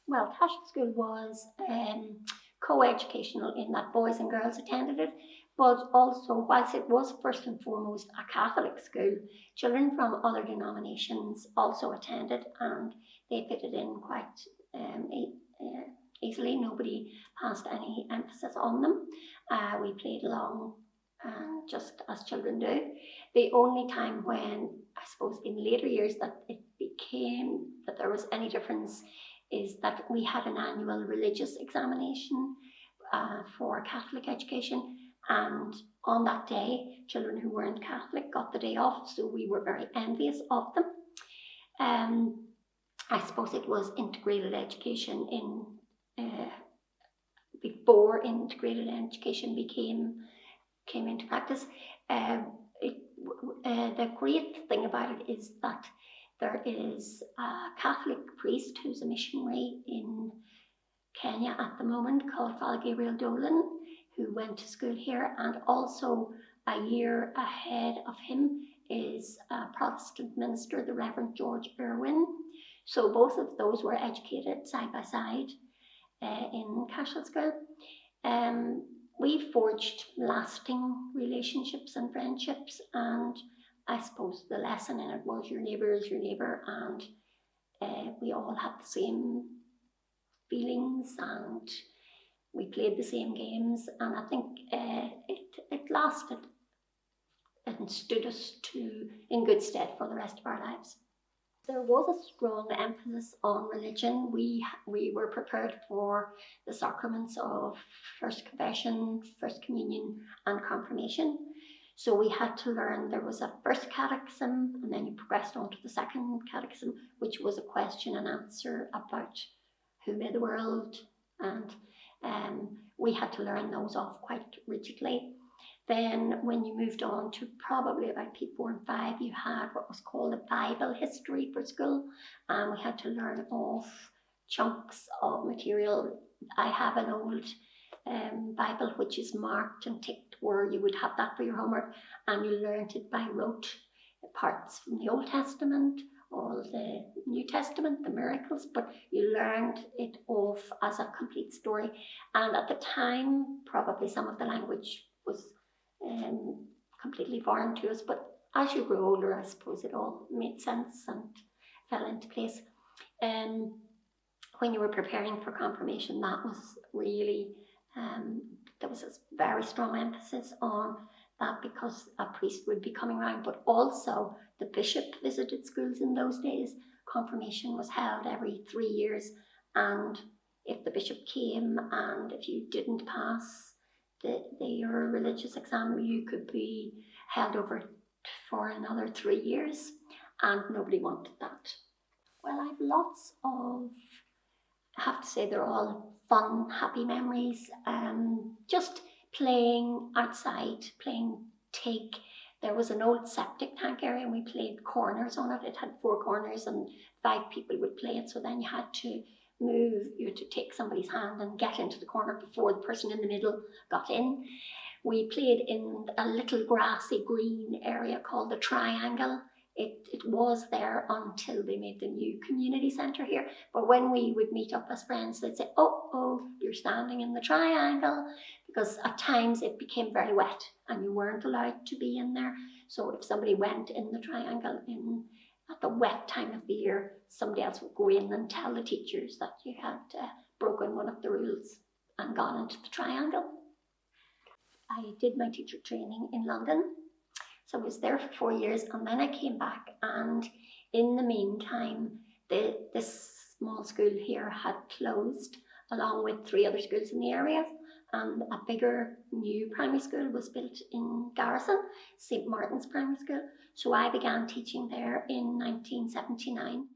Well, Cashel School was co-educational in that boys and girls attended it, but also, whilst it was first and foremost a Catholic school, children from other denominations also attended, and they fitted in quite easily. Nobody passed any emphasis on them. We played along just as children do. The only time when, I suppose in later years, that it became that there was any difference is that we had an annual religious examination for Catholic education, and on that day children who weren't Catholic got the day off, so we were very envious of them. I suppose it was integrated education before integrated education came into practice. The great thing about it is that there is a Catholic priest who's a missionary in Kenya at the moment called Father Gabriel Dolan, who went to school here, and also a year ahead of him is a Protestant minister, the Reverend George Irwin. So both of those were educated side by side in Cashel School. We forged lasting relationships and friendships, and I suppose the lesson in it was your neighbour is your neighbour, and we all had the same feelings and we played the same games, and I think it lasted and stood us in good stead for the rest of our lives. There was a strong emphasis on religion. We were prepared for the sacraments of First Confession, First Communion and Confirmation. So we had to learn, there was a first catechism, and then you progressed on to the second catechism, which was a question and answer about who made the world, and we had to learn those off quite rigidly. Then when you moved on to probably about P4 and 5, you had what was called a Bible history for school, and we had to learn off chunks of material. I have an old Bible which is marked and ticked where you would have that for your homework, and you learned it by rote, parts from the Old Testament, all the New Testament, the miracles, but you learned it off as a complete story. And at the time, probably some of the language was completely foreign to us, but as you grow older, I suppose it all made sense and fell into place. When you were preparing for confirmation, that was really, there was a very strong emphasis on that, because a priest would be coming around, but also the bishop visited schools in those days. Confirmation was held every 3 years, and if the bishop came and if you didn't pass your religious exam, you could be held over for another 3 years, and nobody wanted that. Well, I've lots of, I have to say they're all fun, happy memories. Just playing outside, playing take. There was an old septic tank area and we played corners on it. It had 4 corners and 5 people would play it. So then you had to move, you had to take somebody's hand and get into the corner before the person in the middle got in. We played in a little grassy green area called the Triangle. It was there until they made the new community centre here. But when we would meet up as friends, they'd say, oh, you're standing in the Triangle, because at times it became very wet and you weren't allowed to be in there. So if somebody went in the Triangle at the wet time of the year, somebody else would go in and tell the teachers that you had broken one of the rules and gone into the Triangle. I did my teacher training in London. So I was there for 4 years, and then I came back, and in the meantime, this small school here had closed, along with 3 other schools in the area, and a bigger new primary school was built in Garrison, St. Martin's Primary School. So I began teaching there in 1979.